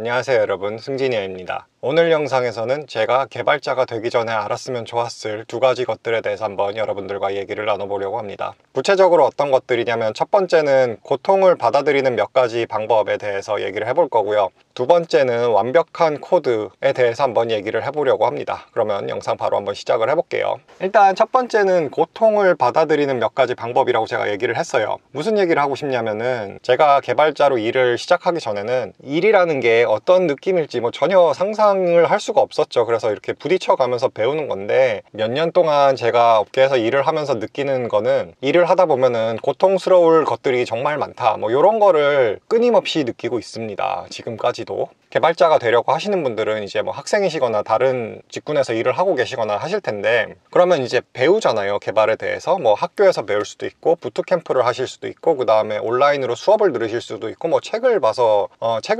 안녕하세요 여러분, 승진이입니다. 오늘 영상에서는 제가 개발자가 되기 전에 알았으면 좋았을 두 가지 것들에 대해서 한번 여러분들과 얘기를 나눠보려고 합니다. 구체적으로 어떤 것들이냐면, 첫 번째는 고통을 받아들이는 몇 가지 방법에 대해서 얘기를 해볼 거고요. 두 번째는 완벽한 코드에 대해서 한번 얘기를 해보려고 합니다. 그러면 영상 바로 한번 시작을 해볼게요. 일단 첫 번째는 고통을 받아들이는 몇 가지 방법이라고 제가 얘기를 했어요. 무슨 얘기를 하고 싶냐면은, 제가 개발자로 일을 시작하기 전에는 일이라는 게 어떤 느낌일지 전혀 상상을 할 수가 없었죠. 그래서 이렇게 부딪혀 가면서 배우는 건데, 몇 년 동안 제가 업계에서 일을 하면서 느끼는 거는, 일을 하다 보면은 고통스러울 것들이 정말 많다, 이런 거를 끊임없이 느끼고 있습니다. 지금까지도. 개발자가 되려고 하시는 분들은 이제 학생이시거나 다른 직군에서 일을 하고 계시거나 하실 텐데, 그러면 이제 배우잖아요, 개발에 대해서. 학교에서 배울 수도 있고, 부트캠프를 하실 수도 있고, 그 다음에 온라인으로 수업을 들으실 수도 있고, 책을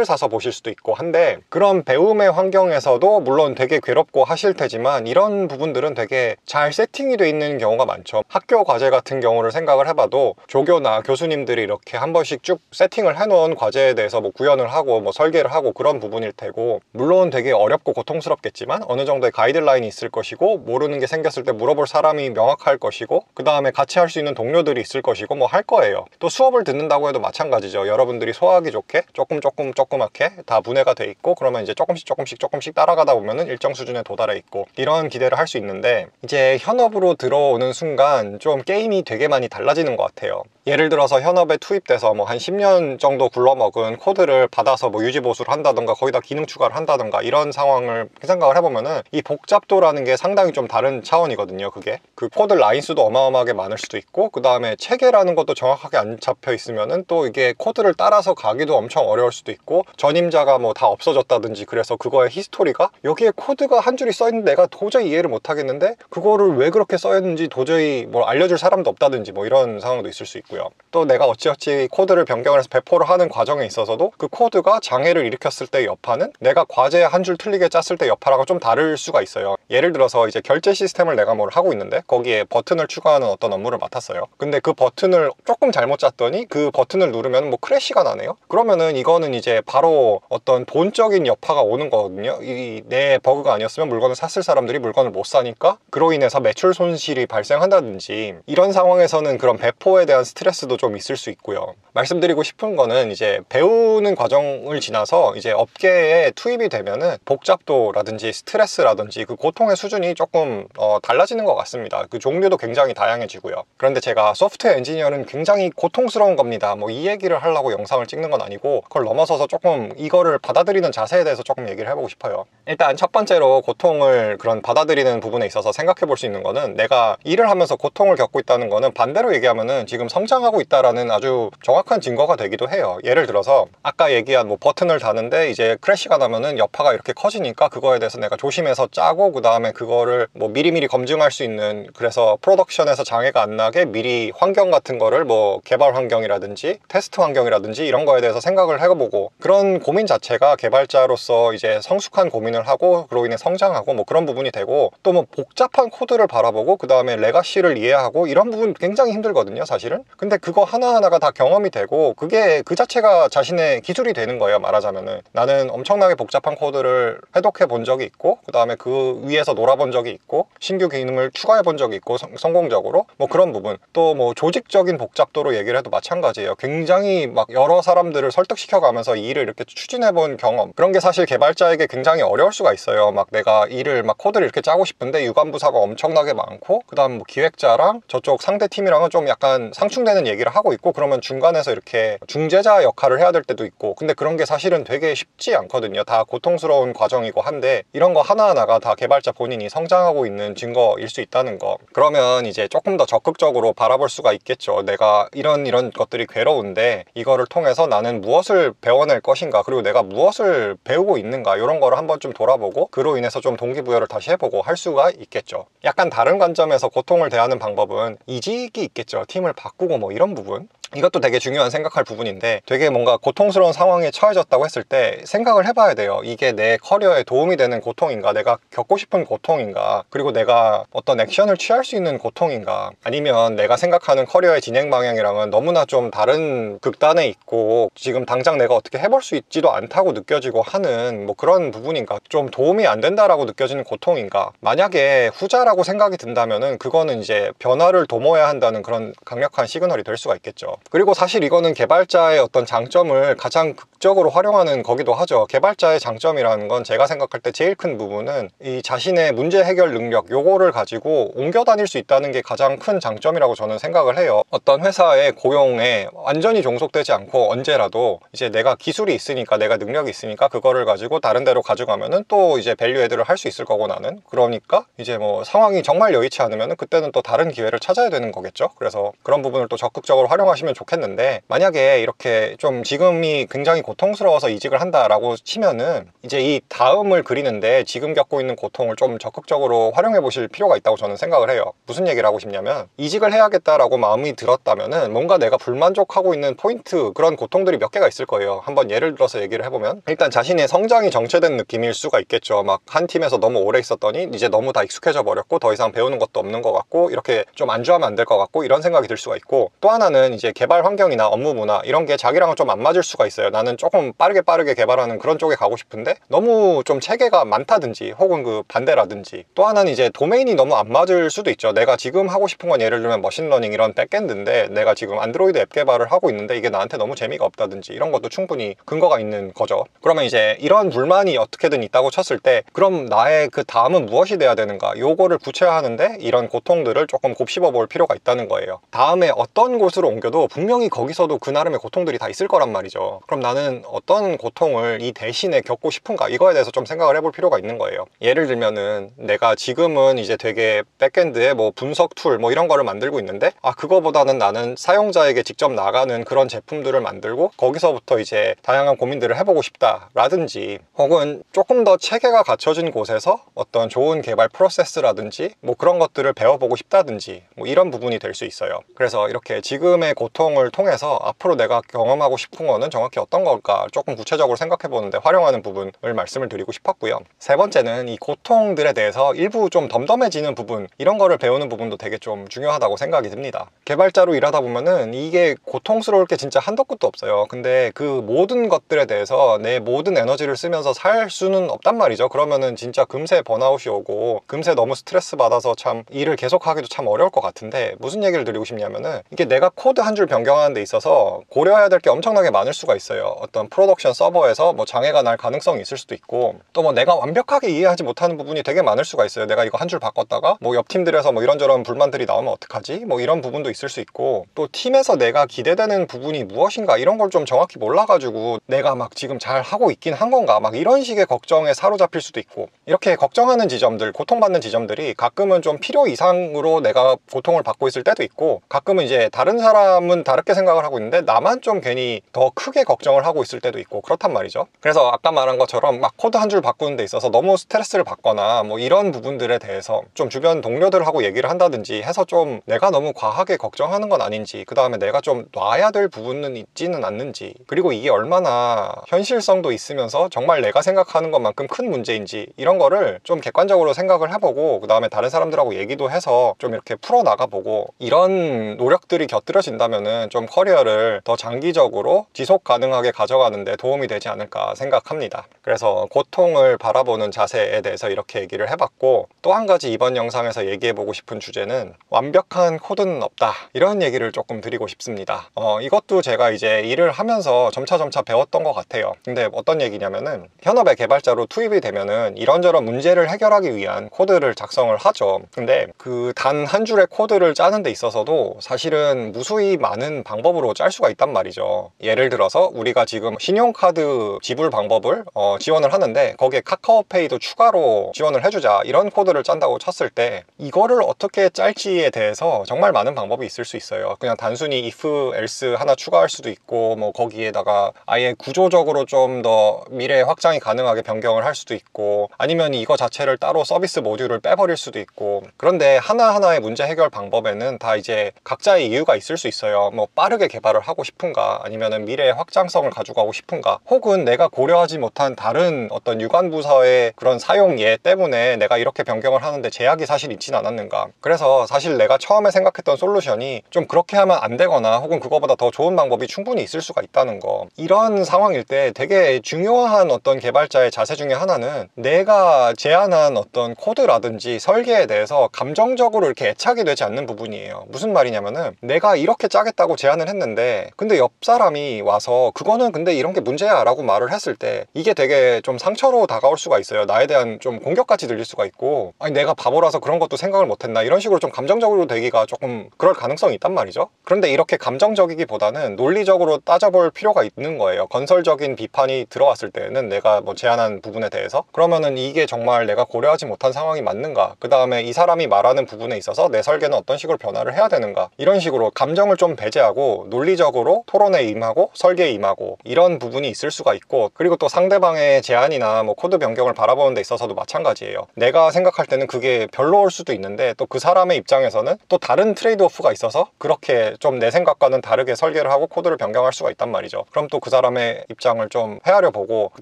사서 보실 수도 있고 한데, 그런 배움의 환경에서도 물론 되게 괴롭고 하실 테지만, 이런 부분들은 되게 잘 세팅이 돼 있는 경우가 많죠. 학교 과제 같은 경우를 생각을 해봐도, 조교나 교수님들이 이렇게 한 번씩 쭉 세팅을 해놓은 과제에 대해서 구현을 하고 설계를 하고 그런 부분일 테고, 물론 되게 어렵고 고통스럽겠지만 어느 정도의 가이드라인이 있을 것이고, 모르는 게 생겼을 때 물어볼 사람이 명확할 것이고, 그 다음에 같이 할 수 있는 동료들이 있을 것이고 할 거예요. 또 수업을 듣는다고 해도 마찬가지죠. 여러분들이 소화하기 좋게 조그맣게 다 분해가 돼 있고, 그러면 이제 조금씩 따라가다 보면은 일정 수준에 도달해 있고, 이런 기대를 할 수 있는데, 이제 현업으로 들어오는 순간 좀 게임이 되게 많이 달라지는 것 같아요. 예를 들어서 현업에 투입돼서 한 10년 정도 굴러먹은 코드를 받아서 유지 보수를 한다던가, 거기다 기능 추가를 한다던가, 이런 상황을 생각을 해보면은 이 복잡도라는 게 상당히 좀 다른 차원이거든요. 그게 그 코드 라인 수도 어마어마하게 많을 수도 있고, 그 다음에 체계라는 것도 정확하게 안 잡혀 있으면은 또 이게 코드를 따라서 가기도 엄청 어려울 수도 있고, 전임자가 다 없어졌다든지, 그래서 그거의 히스토리가, 여기에 코드가 한 줄이 써있는데 내가 도저히 이해를 못 하겠는데 그거를 왜 그렇게 써있는지 도저히 알려줄 사람도 없다든지, 이런 상황도 있을 수 있고요. 또 내가 어찌어찌 코드를 변경을 해서 배포를 하는 과정에 있어서도 그 코드가 장애를 일으켰을 때 여파는 내가 과제 한 줄 틀리게 짰을 때 여파랑은 좀 다를 수가 있어요. 예를 들어서 이제 결제 시스템을 내가 하고 있는데, 거기에 버튼을 추가하는 어떤 업무를 맡았어요. 근데 그 버튼을 조금 잘못 짰더니 그 버튼을 누르면 크래시가 나네요. 그러면은 이거는 이제 바로 어떤 본적인 여파가 오는 거거든요. 내 버그가 아니었으면 물건을 샀을 사람들이 물건을 못 사니까 그로 인해서 매출 손실이 발생한다든지, 이런 상황에서는 그런 배포에 대한 스트레스도 좀 있을 수 있고요. 말씀드리고 싶은 거는, 이제 배우는 과정을 지나서 이제 업계에 투입이 되면은 복잡도라든지 스트레스라든지 그 고통의 수준이 조금 달라지는 것 같습니다. 그 종류도 굉장히 다양해지고요. 그런데 제가 소프트웨어 엔지니어는 굉장히 고통스러운 겁니다, 이 얘기를 하려고 영상을 찍는 건 아니고, 그걸 넘어서서 조금 이거를 받아들이는 자세에 대해서 조금 얘기를 해보고 싶어요. 일단 첫 번째로 고통을 그런 받아들이는 부분에 있어서 생각해 볼 수 있는 거는, 내가 일을 하면서 고통을 겪고 있다는 거는 반대로 얘기하면은 지금 성장하고 있다라는 아주 정확한 증거가 되기도 해요. 예를 들어서 아까 얘기한 버튼을 다는데 이제 크래시가 나면은 여파가 이렇게 커지니까, 그거에 대해서 내가 조심해서 짜고, 그 다음에 그거를 미리미리 검증할 수 있는, 그래서 프로덕션에서 장애가 안 나게 미리 환경 같은 거를 개발 환경이라든지 테스트 환경이라든지 이런 거에 대해서 생각을 해보고, 그런 고민 자체가 개발자로서 이제 성숙한 고민을 하고, 그로 인해 성장하고 그런 부분이 되고, 또 복잡한 코드를 바라보고 그 다음에 레가시를 이해하고, 이런 부분 굉장히 힘들거든요, 사실은. 근데 그거 하나하나가 다 경험이 되고, 그게 그 자체가 자신의 기술이 되는 거예요. 말하자면은 나는 엄청나게 복잡한 코드를 해독해 본 적이 있고, 그 다음에 그 위에서 놀아본 적이 있고, 신규 기능을 추가해 본 적이 있고, 성공적으로 그런 부분. 또 조직적인 복잡도로 얘기를 해도 마찬가지예요. 굉장히 여러 사람들을 설득시켜 가면서 이 일을 이렇게 추진해 본 경험, 그런 게 사실 개발자에게 굉장히 어려울 수가 있어요. 내가 일을 코드를 이렇게 짜고 싶은데 유관부사가 엄청나게 많고, 그 다음 기획자랑 저쪽 상대 팀이랑은 좀 약간 상충되는 얘기를 하고 있고, 그러면 중간에서 이렇게 중재자 역할을 해야 될 때도 있고, 근데 그런 게 사실은 되게 쉽지 않거든요. 다 고통스러운 과정이고 한데, 이런 거 하나하나가 다 개발자 본인이 성장하고 있는 증거일 수 있다는 거. 그러면 이제 조금 더 적극적으로 바라볼 수가 있겠죠. 내가 이런 것들이 괴로운데 이거를 통해서 나는 무엇을 배워낼 것인가, 그리고 내가 무엇을 배우고 있는가, 이런 거를 한번 좀 돌아보고, 그로 인해서 좀 동기부여를 다시 해보고 할 수가 있겠죠. 약간 다른 관점에서 고통을 대하는 방법은 이직이 있겠죠. 팀을 바꾸고 이런 부분. 이것도 되게 중요한 생각할 부분인데, 되게 뭔가 고통스러운 상황에 처해졌다고 했을 때 생각을 해봐야 돼요. 이게 내 커리어에 도움이 되는 고통인가, 내가 겪고 싶은 고통인가, 그리고 내가 어떤 액션을 취할 수 있는 고통인가, 아니면 내가 생각하는 커리어의 진행 방향이랑은 너무나 좀 다른 극단에 있고 지금 당장 내가 어떻게 해볼 수 있지도 않다고 느껴지고 하는 뭐 그런 부분인가, 좀 도움이 안 된다라고 느껴지는 고통인가. 만약에 후자라고 생각이 든다면은 그거는 이제 변화를 도모해야 한다는 그런 강력한 시그널이 될 수가 있겠죠. 그리고 사실 이거는 개발자의 어떤 장점을 가장 극적으로 활용하는 거기도 하죠. 개발자의 장점이라는 건 제가 생각할 때 제일 큰 부분은 이 자신의 문제 해결 능력, 요거를 가지고 옮겨 다닐 수 있다는 게 가장 큰 장점이라고 저는 생각을 해요. 어떤 회사의 고용에 완전히 종속되지 않고 언제라도 이제 내가 기술이 있으니까, 내가 능력이 있으니까 그거를 가지고 다른 데로 가져가면은 또 이제 밸류 애드를 할 수 있을 거고, 나는 그러니까 이제 뭐 상황이 정말 여의치 않으면은 그때는 또 다른 기회를 찾아야 되는 거겠죠. 그래서 그런 부분을 또 적극적으로 활용하시면 좋겠는데, 만약에 이렇게 좀 지금이 굉장히 고통스러워서 이직을 한다라고 치면은 이제 이 다음을 그리는데 지금 겪고 있는 고통을 좀 적극적으로 활용해 보실 필요가 있다고 저는 생각을 해요. 무슨 얘기를 하고 싶냐면, 이직을 해야겠다라고 마음이 들었다면은 뭔가 내가 불만족하고 있는 포인트, 그런 고통들이 몇 개가 있을 거예요. 한번 예를 들어서 얘기를 해보면, 일단 자신의 성장이 정체된 느낌일 수가 있겠죠. 막 한 팀에서 너무 오래 있었더니 이제 너무 다 익숙해져 버렸고 더 이상 배우는 것도 없는 것 같고, 이렇게 좀 안주하면 안 될 것 같고, 이런 생각이 들 수가 있고, 또 하나는 이제 개발 환경이나 업무 문화 이런 게 자기랑은 좀 안 맞을 수가 있어요. 나는 조금 빠르게 개발하는 그런 쪽에 가고 싶은데 너무 좀 체계가 많다든지 혹은 그 반대라든지, 또 하나는 이제 도메인이 너무 안 맞을 수도 있죠. 내가 지금 하고 싶은 건 예를 들면 머신러닝 이런 백엔드인데 내가 지금 안드로이드 앱 개발을 하고 있는데 이게 나한테 너무 재미가 없다든지, 이런 것도 충분히 근거가 있는 거죠. 그러면 이제 이런 불만이 어떻게든 있다고 쳤을 때, 그럼 나의 그 다음은 무엇이 돼야 되는가, 요거를 구체화하는데 이런 고통들을 조금 곱씹어 볼 필요가 있다는 거예요. 다음에 어떤 곳으로 옮겨도 분명히 거기서도 그 나름의 고통들이 다 있을 거란 말이죠. 그럼 나는 어떤 고통을 이 대신에 겪고 싶은가, 이거에 대해서 좀 생각을 해볼 필요가 있는 거예요. 예를 들면은 내가 지금은 이제 되게 백엔드에 뭐 분석 툴 뭐 이런 거를 만들고 있는데, 그거보다는 나는 사용자에게 직접 나가는 그런 제품들을 만들고 거기서부터 이제 다양한 고민들을 해보고 싶다 라든지, 혹은 조금 더 체계가 갖춰진 곳에서 어떤 좋은 개발 프로세스라든지 뭐 그런 것들을 배워보고 싶다든지, 뭐 이런 부분이 될 수 있어요. 그래서 이렇게 지금의 고통을 통해서 앞으로 내가 경험하고 싶은 거는 정확히 어떤 걸까 조금 구체적으로 생각해 보는데 활용하는 부분을 말씀을 드리고 싶었고요. 세 번째는 이 고통들에 대해서 일부 좀 덤덤해지는 부분, 이런 거를 배우는 부분도 되게 좀 중요하다고 생각이 듭니다. 개발자로 일하다 보면은 이게 고통스러울 게 진짜 한도 끝도 없어요. 근데 그 모든 것들에 대해서 내 모든 에너지를 쓰면서 살 수는 없단 말이죠. 그러면은 진짜 금세 번아웃이 오고 금세 너무 스트레스 받아서 참 일을 계속하기도 참 어려울 것 같은데, 무슨 얘기를 드리고 싶냐면은, 이게 내가 코드 한 줄 변경하는 데 있어서 고려해야 될 게 엄청나게 많을 수가 있어요. 어떤 프로덕션 서버에서 뭐 장애가 날 가능성이 있을 수도 있고, 또 뭐 내가 완벽하게 이해하지 못하는 부분이 되게 많을 수가 있어요. 내가 이거 한 줄 바꿨다가 뭐 옆 팀들에서 뭐 이런저런 불만들이 나오면 어떡하지? 뭐 이런 부분도 있을 수 있고, 또 팀에서 내가 기대되는 부분이 무엇인가, 이런 걸 좀 정확히 몰라가지고 내가 막 지금 잘 하고 있긴 한 건가, 막 이런 식의 걱정에 사로잡힐 수도 있고, 이렇게 걱정하는 지점들, 고통받는 지점들이 가끔은 좀 필요 이상으로 내가 고통을 받고 있을 때도 있고, 가끔은 이제 다른 사람은 다르게 생각을 하고 있는데 나만 좀 괜히 더 크게 걱정을 하고 있을 때도 있고, 그렇단 말이죠. 그래서 아까 말한 것처럼 막 코드 한 줄 바꾸는 데 있어서 너무 스트레스를 받거나 뭐 이런 부분들에 대해서 좀 주변 동료들하고 얘기를 한다든지 해서 좀 내가 너무 과하게 걱정하는 건 아닌지, 그 다음에 내가 좀 놔야 될 부분은 있지는 않는지, 그리고 이게 얼마나 현실성도 있으면서 정말 내가 생각하는 것만큼 큰 문제인지, 이런 거를 좀 객관적으로 생각을 해보고, 그 다음에 다른 사람들하고 얘기도 해서 좀 이렇게 풀어나가보고, 이런 노력들이 곁들여진다면은 좀 커리어를 더 장기적으로 지속 가능하게 가져가는 데 도움이 되지 않을까 생각합니다. 그래서 고통을 바라보는 자세에 대해서 이렇게 얘기를 해봤고, 또 한 가지 이번 영상에서 얘기해보고 싶은 주제는 완벽한 코드는 없다, 이런 얘기를 조금 드리고 싶습니다. 이것도 제가 이제 일을 하면서 점차 배웠던 것 같아요. 근데 어떤 얘기냐면은, 현업의 개발자로 투입이 되면은 이런저런 문제를 해결하기 위한 코드를 작성을 하죠. 근데 그 단 한 줄의 코드를 짜는 데 있어서도 사실은 무수히 많은 방법으로 짤 수가 있단 말이죠. 예를 들어서 우리가 지금 신용카드 지불 방법을 지원을 하는데 거기에 카카오페이도 추가로 지원을 해주자 이런 코드를 짠다고 쳤을 때 이거를 어떻게 짤지에 대해서 정말 많은 방법이 있을 수 있어요. 그냥 단순히 if, else 하나 추가할 수도 있고 뭐 거기에다가 아예 구조적으로 좀 더 미래 확장이 가능하게 변경을 할 수도 있고 아니면 이거 자체를 따로 서비스 모듈을 빼버릴 수도 있고 그런데 하나하나의 문제 해결 방법에는 다 이제 각자의 이유가 있을 수 있어요. 뭐 빠르게 개발을 하고 싶은가 아니면은 미래의 확장성을 가져가고 싶은가 혹은 내가 고려하지 못한 다른 어떤 유관부서의 그런 사용 예 때문에 내가 이렇게 변경을 하는데 제약이 사실 있진 않았는가. 그래서 사실 내가 처음에 생각했던 솔루션이 좀 그렇게 하면 안 되거나 혹은 그거보다 더 좋은 방법이 충분히 있을 수가 있다는 거. 이런 상황일 때 되게 중요한 어떤 개발자의 자세 중에 하나는 내가 제안한 어떤 코드라든지 설계에 대해서 감정적으로 이렇게 애착이 되지 않는 부분이에요. 무슨 말이냐면은 내가 이렇게 짜겠다고 제안을 했는데 근데 옆 사람이 와서 그거는 근데 이런 게 문제야 라고 말을 했을 때 이게 되게 좀 상처로 다가올 수가 있어요. 나에 대한 좀 공격같이 들릴 수가 있고 아니 내가 바보라서 그런 것도 생각을 못했나 이런 식으로 좀 감정적으로 되기가 조금 그럴 가능성이 있단 말이죠. 그런데 이렇게 감정적이기보다는 논리적으로 따져볼 필요가 있는 거예요. 건설적인 비판이 들어왔을 때는 내가 뭐 제안한 부분에 대해서 그러면은 이게 정말 내가 고려하지 못한 상황이 맞는가, 그 다음에 이 사람이 말하는 부분에 있어서 내 설계는 어떤 식으로 변화를 해야 되는가, 이런 식으로 감정을 좀 배제하고 논리적으로 토론에 임하고 설계에 임하고 이런 부분이 있을 수가 있고, 그리고 또 상대방의 제안이나 뭐 코드 변경을 바라보는 데 있어서도 마찬가지예요. 내가 생각할 때는 그게 별로일 수도 있는데 또 그 사람의 입장에서는 또 다른 트레이드 오프가 있어서 그렇게 좀 내 생각과는 다르게 설계를 하고 코드를 변경할 수가 있단 말이죠. 그럼 또 그 사람의 입장을 좀 헤아려 보고 그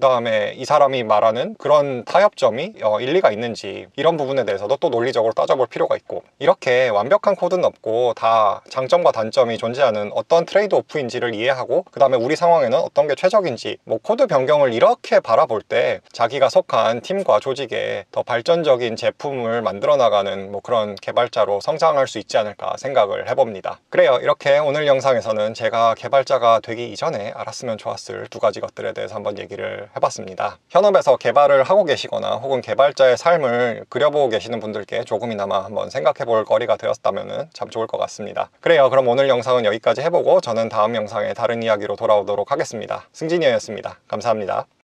다음에 이 사람이 말하는 그런 타협점이 일리가 있는지 이런 부분에 대해서도 또 논리적으로 따져볼 필요가 있고, 이렇게 완벽한 코드는 없고 다 장점과 단점이 존재하는 어떤 트레이드 오프인지를 이해하고 그 다음에 우리 상황에는 어떤 게 최적인지, 뭐 코드 변경을 이렇게 바라볼 때 자기가 속한 팀과 조직에 더 발전적인 제품을 만들어 나가는 뭐 그런 개발자로 성장할 수 있지 않을까 생각을 해봅니다. 그래요, 이렇게 오늘 영상에서는 제가 개발자가 되기 이전에 알았으면 좋았을 두 가지 것들에 대해서 한번 얘기를 해봤습니다. 현업에서 개발을 하고 계시거나 혹은 개발자의 삶을 그려보고 계시는 분들께 조금이나마 한번 생각해 볼 거리가 되었다면 참 좋을 것 같습니다. 그래요, 그럼 오늘 영상은 여기까지 해보고 저는 다음 영상에 다른 이야기로 돌아오도록 하겠습니다. 승진이었습니다. 감사합니다.